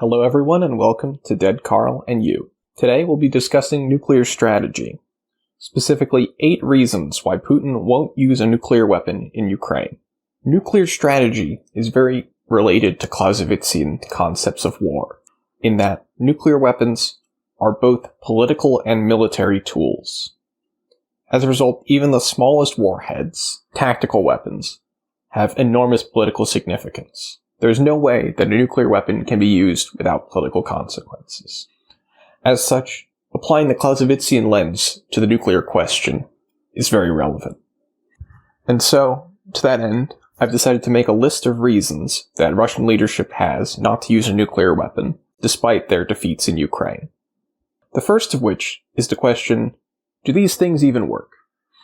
Hello everyone and welcome to Dead Carl and You. Today we'll be discussing nuclear strategy, specifically 8 reasons why Putin won't use a nuclear weapon in Ukraine. Nuclear strategy is very related to Clausewitzian concepts of war, in that nuclear weapons are both political and military tools. As a result, even the smallest warheads, tactical weapons, have enormous political significance. There's no way that a nuclear weapon can be used without political consequences. As such, applying the Clausewitzian lens to the nuclear question is very relevant. And so, to that end, I've decided to make a list of reasons that Russian leadership has not to use a nuclear weapon, despite their defeats in Ukraine. The first of which is the question, do these things even work?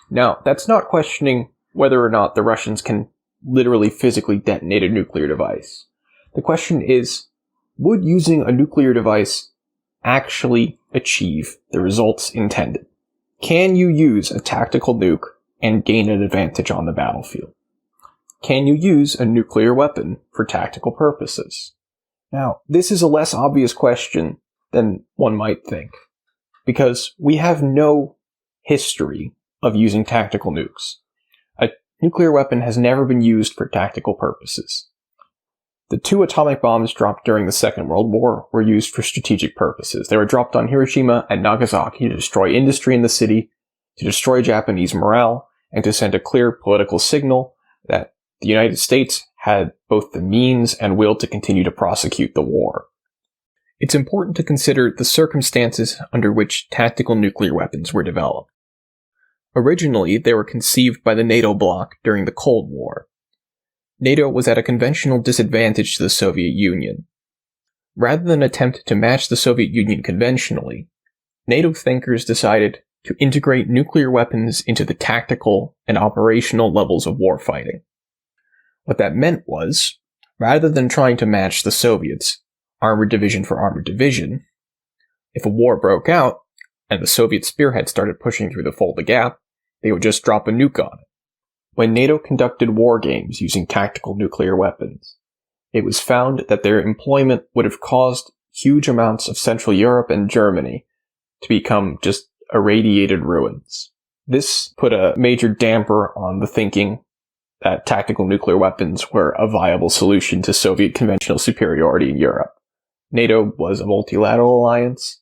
Now, that's not questioning whether or not the Russians can literally physically detonate a nuclear device. The question is, would using a nuclear device actually achieve the results intended? Can you use a tactical nuke and gain an advantage on the battlefield? Can you use a nuclear weapon for tactical purposes? Now, this is a less obvious question than one might think, because we have no history of using tactical nukes. A nuclear weapon has never been used for tactical purposes. The 2 atomic bombs dropped during the Second World War were used for strategic purposes. They were dropped on Hiroshima and Nagasaki to destroy industry in the city, to destroy Japanese morale, and to send a clear political signal that the United States had both the means and will to continue to prosecute the war. It's important to consider the circumstances under which tactical nuclear weapons were developed. Originally, they were conceived by the NATO bloc during the Cold War. NATO was at a conventional disadvantage to the Soviet Union. Rather than attempt to match the Soviet Union conventionally, NATO thinkers decided to integrate nuclear weapons into the tactical and operational levels of warfighting. What that meant was, rather than trying to match the Soviets, armored division for armored division, if a war broke out, and the Soviet spearhead started pushing through the Fulda Gap, they would just drop a nuke on it. When NATO conducted war games using tactical nuclear weapons, it was found that their employment would have caused huge amounts of Central Europe and Germany to become just irradiated ruins. This put a major damper on the thinking that tactical nuclear weapons were a viable solution to Soviet conventional superiority in Europe. NATO was a multilateral alliance,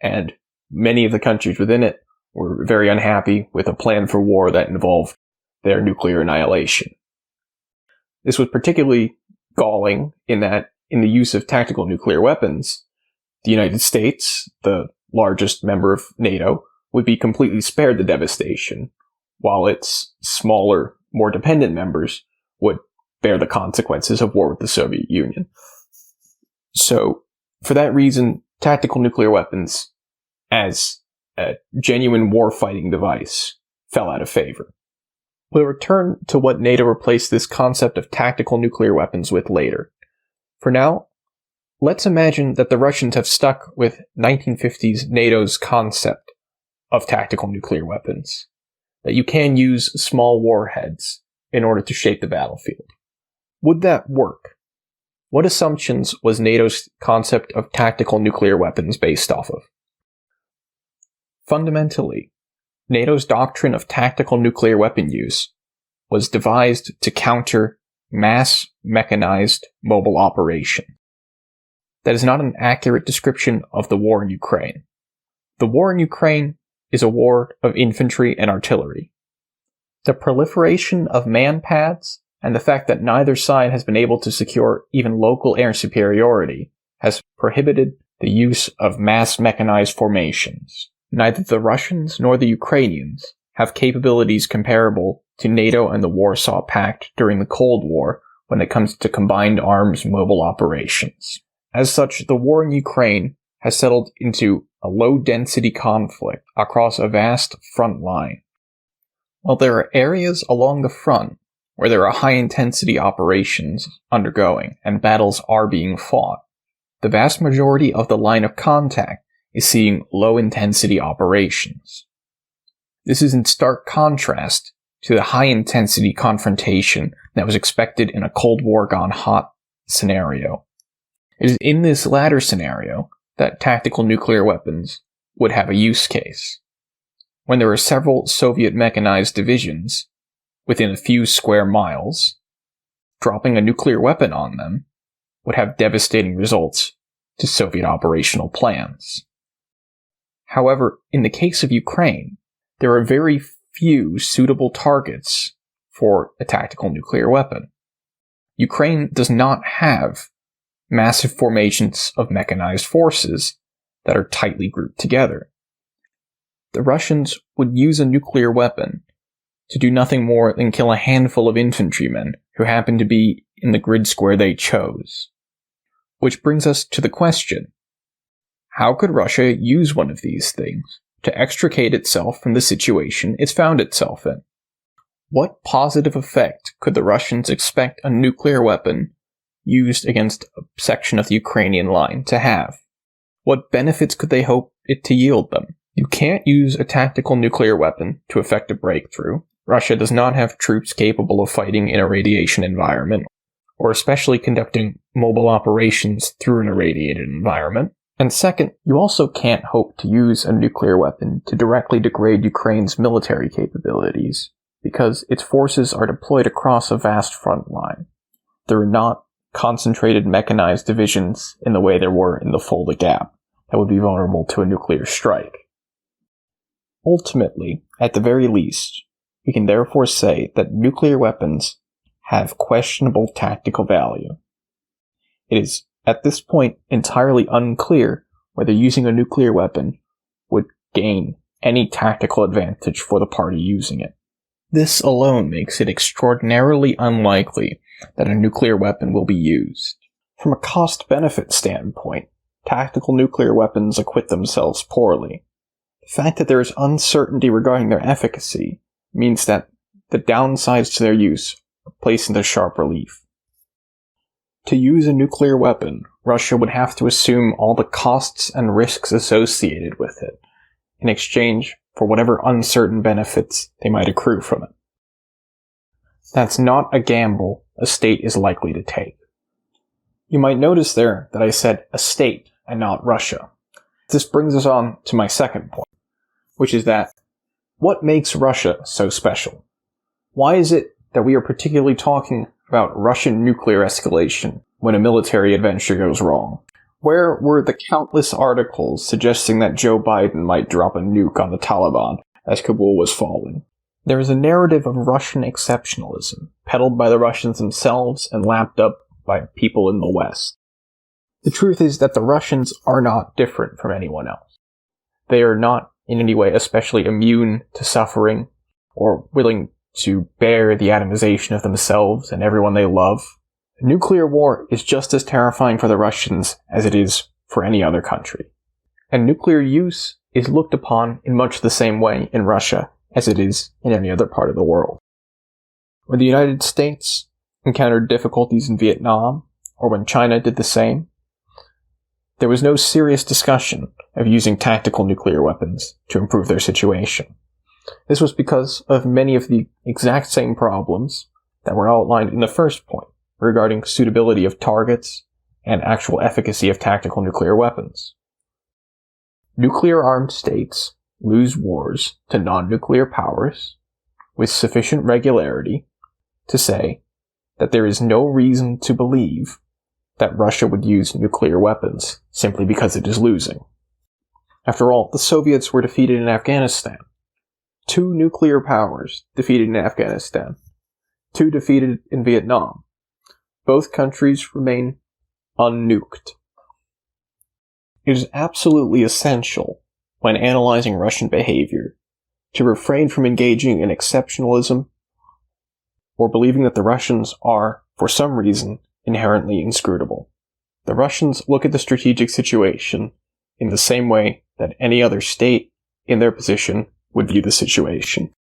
and many of the countries within it were very unhappy with a plan for war that involved their nuclear annihilation. This was particularly galling in that, in the use of tactical nuclear weapons, the United States, the largest member of NATO, would be completely spared the devastation, while its smaller, more dependent members would bear the consequences of war with the Soviet Union. So, for that reason, tactical nuclear weapons, as a genuine war-fighting device, fell out of favor. We'll return to what NATO replaced this concept of tactical nuclear weapons with later. For now, let's imagine that the Russians have stuck with 1950s NATO's concept of tactical nuclear weapons, that you can use small warheads in order to shape the battlefield. Would that work? What assumptions was NATO's concept of tactical nuclear weapons based off of? Fundamentally, NATO's doctrine of tactical nuclear weapon use was devised to counter mass mechanized mobile operation. That is not an accurate description of the war in Ukraine. The war in Ukraine is a war of infantry and artillery. The proliferation of man-pads and the fact that neither side has been able to secure even local air superiority has prohibited the use of mass mechanized formations. Neither the Russians nor the Ukrainians have capabilities comparable to NATO and the Warsaw Pact during the Cold War when it comes to combined arms mobile operations. As such, the war in Ukraine has settled into a low-density conflict across a vast front line. While there are areas along the front where there are high-intensity operations undergoing and battles are being fought, the vast majority of the line of contact is seeing low-intensity operations. This is in stark contrast to the high-intensity confrontation that was expected in a Cold War gone hot scenario. It is in this latter scenario that tactical nuclear weapons would have a use case. When there are several Soviet mechanized divisions within a few square miles, dropping a nuclear weapon on them would have devastating results to Soviet operational plans. However, in the case of Ukraine, there are very few suitable targets for a tactical nuclear weapon. Ukraine does not have massive formations of mechanized forces that are tightly grouped together. The Russians would use a nuclear weapon to do nothing more than kill a handful of infantrymen who happen to be in the grid square they chose. Which brings us to the question, how could Russia use one of these things to extricate itself from the situation it's found itself in? What positive effect could the Russians expect a nuclear weapon used against a section of the Ukrainian line to have? What benefits could they hope it to yield them? You can't use a tactical nuclear weapon to effect a breakthrough. Russia does not have troops capable of fighting in a radiation environment, or especially conducting mobile operations through an irradiated environment. And second, you also can't hope to use a nuclear weapon to directly degrade Ukraine's military capabilities, because its forces are deployed across a vast front line. There are not concentrated mechanized divisions in the way there were in the Fulda Gap that would be vulnerable to a nuclear strike. Ultimately, at the very least, we can therefore say that nuclear weapons have questionable tactical value. It is, at this point, entirely unclear whether using a nuclear weapon would gain any tactical advantage for the party using it. This alone makes it extraordinarily unlikely that a nuclear weapon will be used. From a cost-benefit standpoint, tactical nuclear weapons acquit themselves poorly. The fact that there is uncertainty regarding their efficacy means that the downsides to their use are placed into sharp relief. To use a nuclear weapon, Russia would have to assume all the costs and risks associated with it, in exchange for whatever uncertain benefits they might accrue from it. That's not a gamble a state is likely to take. You might notice there that I said a state and not Russia. This brings us on to my second point, which is that what makes Russia so special? Why is it that we are particularly talking about Russian nuclear escalation when a military adventure goes wrong? Where were the countless articles suggesting that Joe Biden might drop a nuke on the Taliban as Kabul was falling? There is a narrative of Russian exceptionalism, peddled by the Russians themselves and lapped up by people in the West. The truth is that the Russians are not different from anyone else. They are not in any way especially immune to suffering or willing to bear the atomization of themselves and everyone they love. Nuclear war is just as terrifying for the Russians as it is for any other country. And nuclear use is looked upon in much the same way in Russia as it is in any other part of the world. When the United States encountered difficulties in Vietnam, or when China did the same, there was no serious discussion of using tactical nuclear weapons to improve their situation. This was because of many of the exact same problems that were outlined in the first point, regarding suitability of targets and actual efficacy of tactical nuclear weapons. Nuclear-armed states lose wars to non-nuclear powers with sufficient regularity to say that there is no reason to believe that Russia would use nuclear weapons simply because it is losing. After all, the Soviets were defeated in Afghanistan. 2 nuclear powers defeated in Afghanistan. 2 defeated in Vietnam. Both countries remain unnuked. It is absolutely essential, when analyzing Russian behavior, to refrain from engaging in exceptionalism or believing that the Russians are, for some reason, inherently inscrutable. The Russians look at the strategic situation in the same way that any other state in their position would view the situation.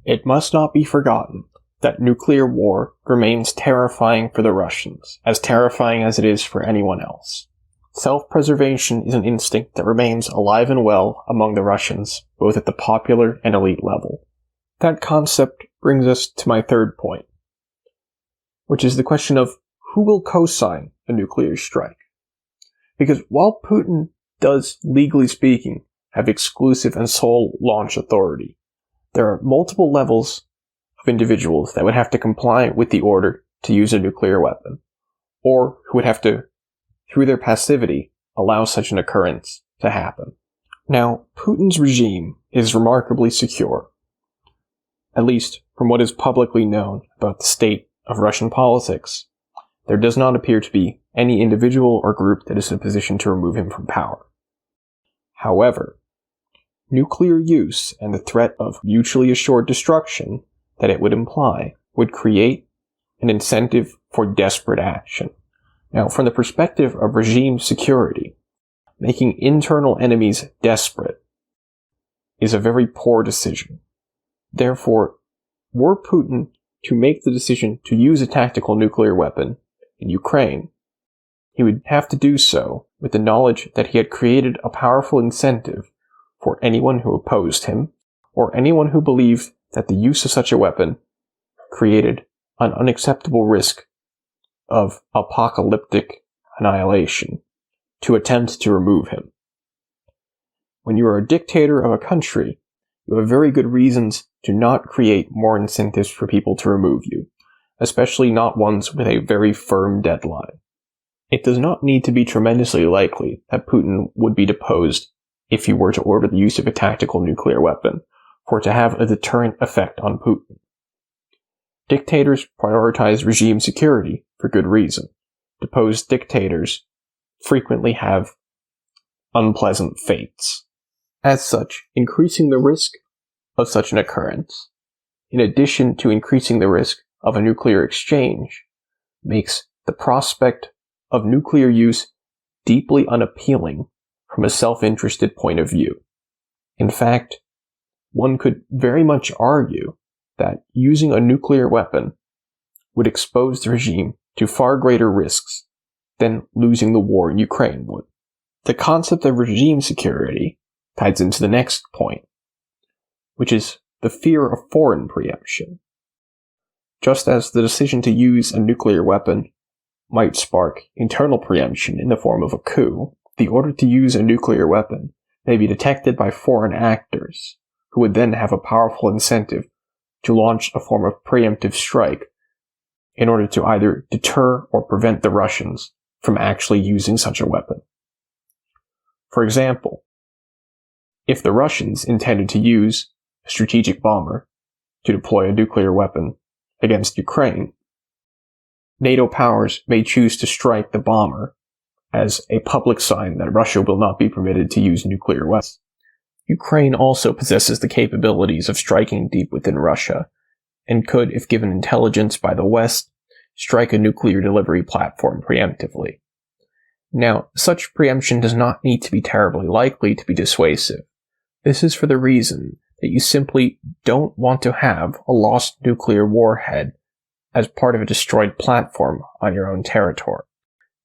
It must not be forgotten that nuclear war remains terrifying for the Russians, as terrifying as it is for anyone else. Self-preservation is an instinct that remains alive and well among the Russians, both at the popular and elite level. That concept brings us to my third point, which is the question of who will co-sign a nuclear strike? Because while Putin does, legally speaking, have exclusive and sole launch authority, there are multiple levels of individuals that would have to comply with the order to use a nuclear weapon, or who would have to, through their passivity, allow such an occurrence to happen. Now, Putin's regime is remarkably secure, at least from what is publicly known about the state of Russian politics. There does not appear to be any individual or group that is in a position to remove him from power. However, nuclear use and the threat of mutually assured destruction that it would imply would create an incentive for desperate action. Now, from the perspective of regime security, making internal enemies desperate is a very poor decision. Therefore, were Putin to make the decision to use a tactical nuclear weapon in Ukraine, he would have to do so with the knowledge that he had created a powerful incentive for anyone who opposed him, or anyone who believed that the use of such a weapon created an unacceptable risk of apocalyptic annihilation, to attempt to remove him. When you are a dictator of a country, you have very good reasons to not create more incentives for people to remove you, especially not ones with a very firm deadline. It does not need to be tremendously likely that Putin would be deposed if he were to order the use of a tactical nuclear weapon, for it to have a deterrent effect on Putin. Dictators prioritize regime security for good reason. Deposed dictators frequently have unpleasant fates. As such, increasing the risk of such an occurrence, in addition to increasing the risk of a nuclear exchange, makes the prospect of nuclear use deeply unappealing from a self-interested point of view. In fact, one could very much argue that using a nuclear weapon would expose the regime to far greater risks than losing the war in Ukraine would. The concept of regime security ties into the next point, which is the fear of foreign preemption. Just as the decision to use a nuclear weapon might spark internal preemption in the form of a coup, the order to use a nuclear weapon may be detected by foreign actors, who would then have a powerful incentive to launch a form of preemptive strike in order to either deter or prevent the Russians from actually using such a weapon. For example, if the Russians intended to use a strategic bomber to deploy a nuclear weapon against Ukraine, NATO powers may choose to strike the bomber as a public sign that Russia will not be permitted to use nuclear weapons. Ukraine also possesses the capabilities of striking deep within Russia, and could, if given intelligence by the West, strike a nuclear delivery platform preemptively. Now, such preemption does not need to be terribly likely to be dissuasive. This is for the reason that you simply don't want to have a lost nuclear warhead as part of a destroyed platform on your own territory.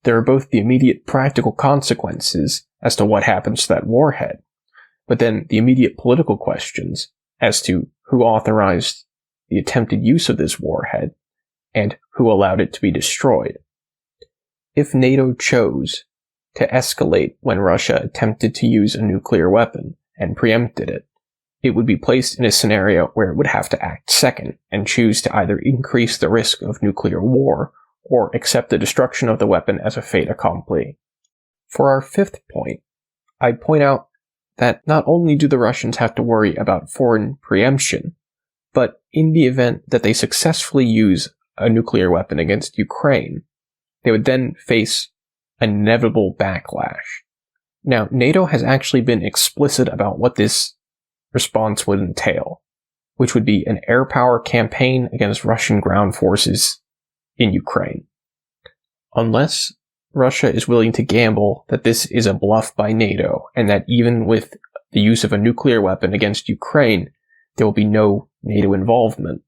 There are both the immediate practical consequences as to what happens to that warhead, but then the immediate political questions as to who authorized the attempted use of this warhead and who allowed it to be destroyed. If NATO chose to escalate when Russia attempted to use a nuclear weapon and preempted it, it would be placed in a scenario where it would have to act second and choose to either increase the risk of nuclear war or accept the destruction of the weapon as a fait accompli. For our fifth point, I'd point out that not only do the Russians have to worry about foreign preemption, but in the event that they successfully use a nuclear weapon against Ukraine, they would then face an inevitable backlash. Now, NATO has actually been explicit about what this response would entail, which would be an air power campaign against Russian ground forces in Ukraine. Unless Russia is willing to gamble that this is a bluff by NATO, and that even with the use of a nuclear weapon against Ukraine, there will be no NATO involvement,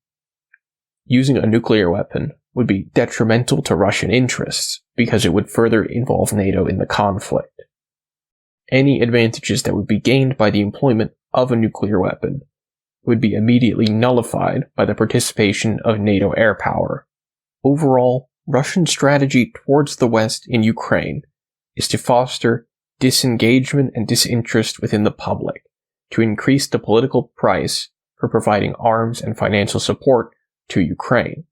using a nuclear weapon would be detrimental to Russian interests because it would further involve NATO in the conflict. Any advantages that would be gained by the employment of a nuclear weapon would be immediately nullified by the participation of NATO air power. Overall, Russian strategy towards the West in Ukraine is to foster disengagement and disinterest within the public, to increase the political price for providing arms and financial support to Ukraine.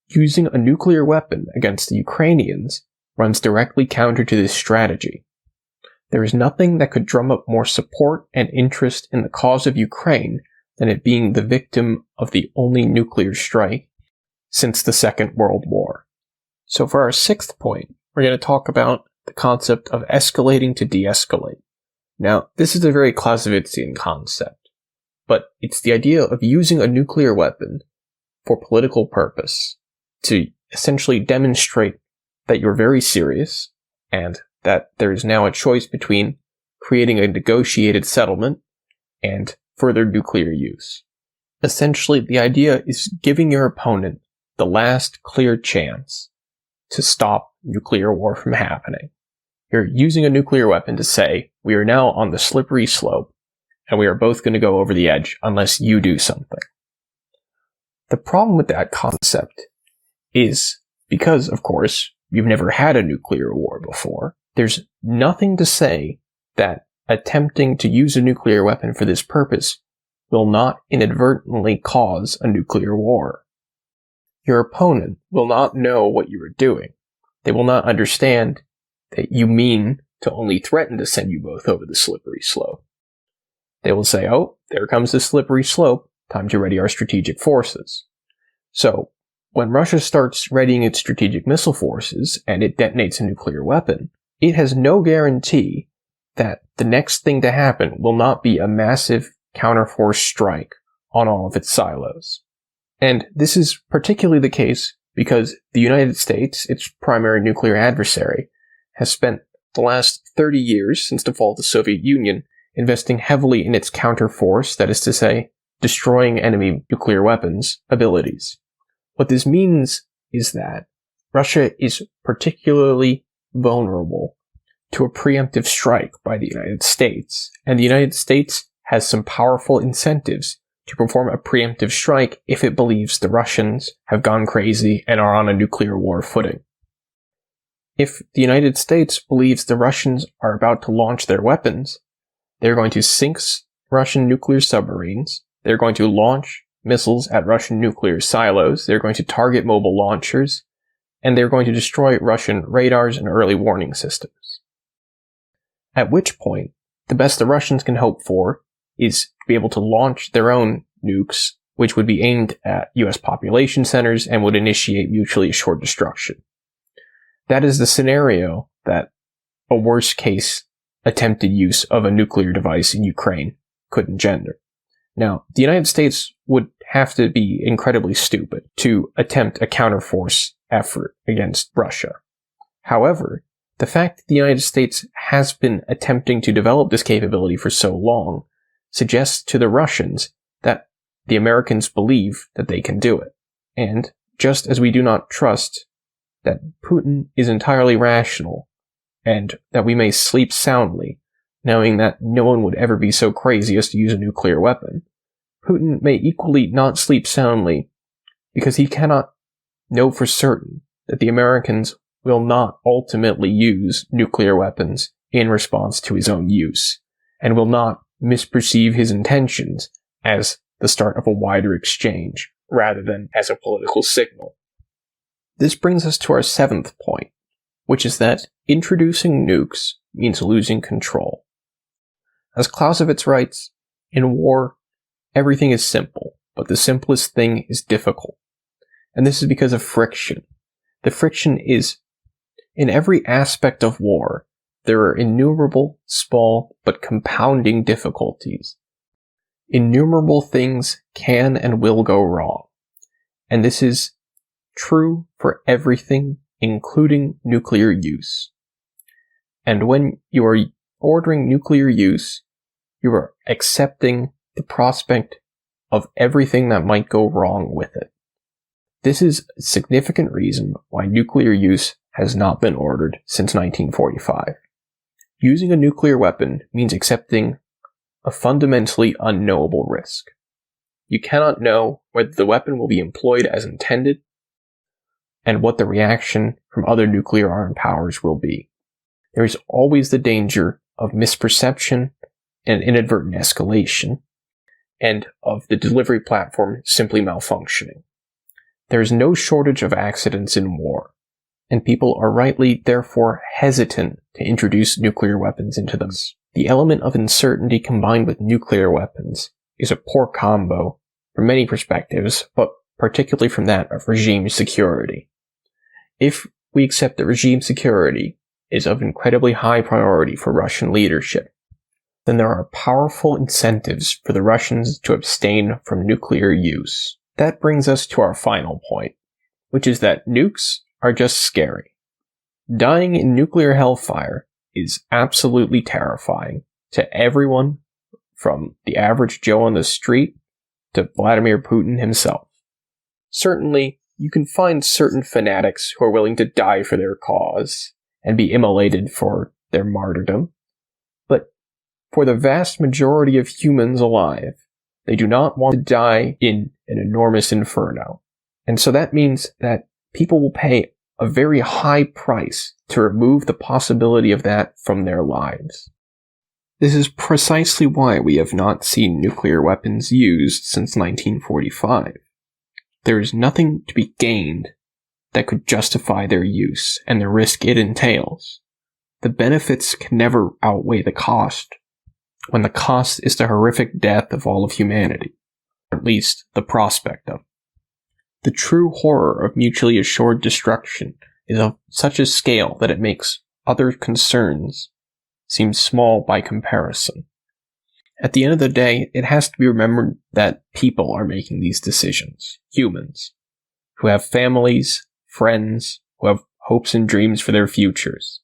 Using a nuclear weapon against the Ukrainians runs directly counter to this strategy. There is nothing that could drum up more support and interest in the cause of Ukraine than it being the victim of the only nuclear strike since the Second World War. So for our sixth point, we're going to talk about the concept of escalating to de-escalate. Now, this is a very Clausewitzian concept, but it's the idea of using a nuclear weapon for political purpose to essentially demonstrate that you're very serious and that there is now a choice between creating a negotiated settlement and further nuclear use. Essentially, the idea is giving your opponent the last clear chance to stop nuclear war from happening. You're using a nuclear weapon to say, we are now on the slippery slope, and we are both going to go over the edge unless you do something. The problem with that concept is because, of course, you've never had a nuclear war before, there's nothing to say that attempting to use a nuclear weapon for this purpose will not inadvertently cause a nuclear war. Your opponent will not know what you are doing. They will not understand that you mean to only threaten to send you both over the slippery slope. They will say, oh, there comes the slippery slope, time to ready our strategic forces. So, when Russia starts readying its strategic missile forces and it detonates a nuclear weapon, it has no guarantee that the next thing to happen will not be a massive counterforce strike on all of its silos. And this is particularly the case because the United States, its primary nuclear adversary, has spent the last 30 years since the fall of the Soviet Union investing heavily in its counterforce, that is to say, destroying enemy nuclear weapons abilities. What this means is that Russia is particularly vulnerable to a preemptive strike by the United States, and the United States has some powerful incentives to perform a preemptive strike if it believes the Russians have gone crazy and are on a nuclear war footing. If the United States believes the Russians are about to launch their weapons, they're going to sink Russian nuclear submarines, they're going to launch missiles at Russian nuclear silos, they're going to target mobile launchers, and they're going to destroy Russian radars and early warning systems. At which point, the best the Russians can hope for is to be able to launch their own nukes, which would be aimed at US population centers and would initiate mutually assured destruction. That is the scenario that a worst-case attempted use of a nuclear device in Ukraine could engender. Now, the United States would have to be incredibly stupid to attempt a counterforce effort against Russia. However, the fact that the United States has been attempting to develop this capability for so long suggests to the Russians that the Americans believe that they can do it. And just as we do not trust that Putin is entirely rational and that we may sleep soundly, knowing that no one would ever be so crazy as to use a nuclear weapon, Putin may equally not sleep soundly because he cannot know for certain that the Americans will not ultimately use nuclear weapons in response to his own use, and will not misperceive his intentions as the start of a wider exchange, rather than as a political signal. This brings us to our seventh point, which is that introducing nukes means losing control. As Clausewitz writes, in war, everything is simple, but the simplest thing is difficult. And this is because of friction. The friction is, in every aspect of war, there are innumerable, small, but compounding difficulties. Innumerable things can and will go wrong. And this is true for everything, including nuclear use. And when you are ordering nuclear use, you are accepting the prospect of everything that might go wrong with it. This is a significant reason why nuclear use has not been ordered since 1945. Using a nuclear weapon means accepting a fundamentally unknowable risk. You cannot know whether the weapon will be employed as intended, and what the reaction from other nuclear-armed powers will be. There is always the danger of misperception and inadvertent escalation, and of the delivery platform simply malfunctioning. There is no shortage of accidents in war, and people are rightly, therefore, hesitant to introduce nuclear weapons into them. The element of uncertainty combined with nuclear weapons is a poor combo from many perspectives, but particularly from that of regime security. If we accept that regime security is of incredibly high priority for Russian leadership, then there are powerful incentives for the Russians to abstain from nuclear use. That brings us to our final point, which is that nukes are just scary. Dying in nuclear hellfire is absolutely terrifying to everyone from the average Joe on the street to Vladimir Putin himself. Certainly, you can find certain fanatics who are willing to die for their cause and be immolated for their martyrdom, but for the vast majority of humans alive, they do not want to die in an enormous inferno. And so that means that people will pay a very high price to remove the possibility of that from their lives. This is precisely why we have not seen nuclear weapons used since 1945. There is nothing to be gained that could justify their use and the risk it entails. The benefits can never outweigh the cost, when the cost is the horrific death of all of humanity, or at least the prospect of. The true horror of mutually assured destruction is of such a scale that it makes other concerns seem small by comparison. At the end of the day, it has to be remembered that people are making these decisions. Humans, who have families, friends, who have hopes and dreams for their futures,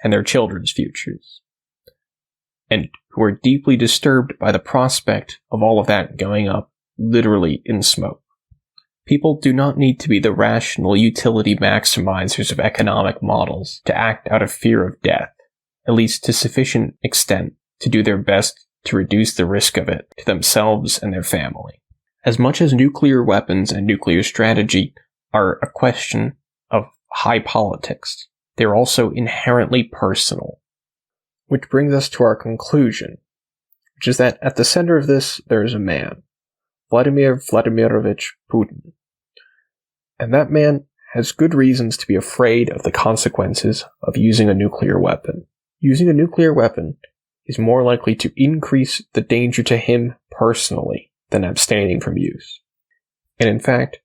and their children's futures, and who are deeply disturbed by the prospect of all of that going up literally in smoke. People do not need to be the rational utility maximizers of economic models to act out of fear of death, at least to sufficient extent to do their best to reduce the risk of it to themselves and their family. As much as nuclear weapons and nuclear strategy are a question of high politics, they are also inherently personal. Which brings us to our conclusion, which is that at the center of this there is a man, Vladimir Vladimirovich Putin. And that man has good reasons to be afraid of the consequences of using a nuclear weapon. Using a nuclear weapon is more likely to increase the danger to him personally than abstaining from use. And in fact,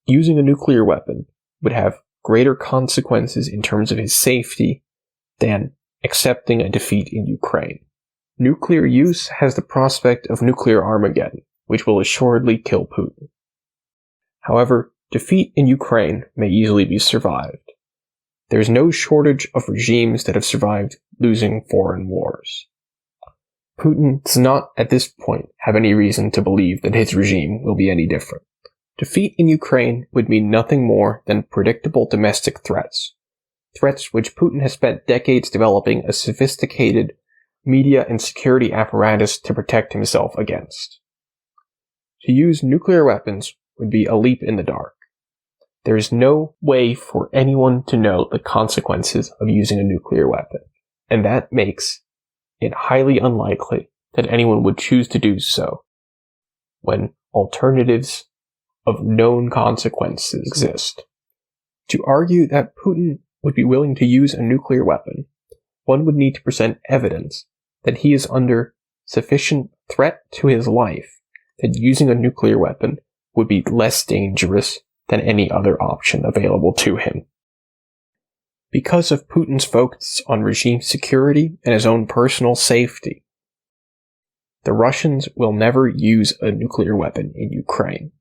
using a nuclear weapon would have greater consequences in terms of his safety than accepting a defeat in Ukraine. Nuclear use has the prospect of nuclear Armageddon, which will assuredly kill Putin. However, defeat in Ukraine may easily be survived. There is no shortage of regimes that have survived losing foreign wars. Putin does not, at this point, have any reason to believe that his regime will be any different. Defeat in Ukraine would mean nothing more than predictable domestic threats. Threats which Putin has spent decades developing a sophisticated media and security apparatus to protect himself against. To use nuclear weapons would be a leap in the dark. There is no way for anyone to know the consequences of using a nuclear weapon, and that makes it highly unlikely that anyone would choose to do so when alternatives of known consequences exist. To argue that Putin would be willing to use a nuclear weapon, one would need to present evidence that he is under sufficient threat to his life that using a nuclear weapon would be less dangerous than any other option available to him. Because of Putin's focus on regime security and his own personal safety, the Russians will never use a nuclear weapon in Ukraine.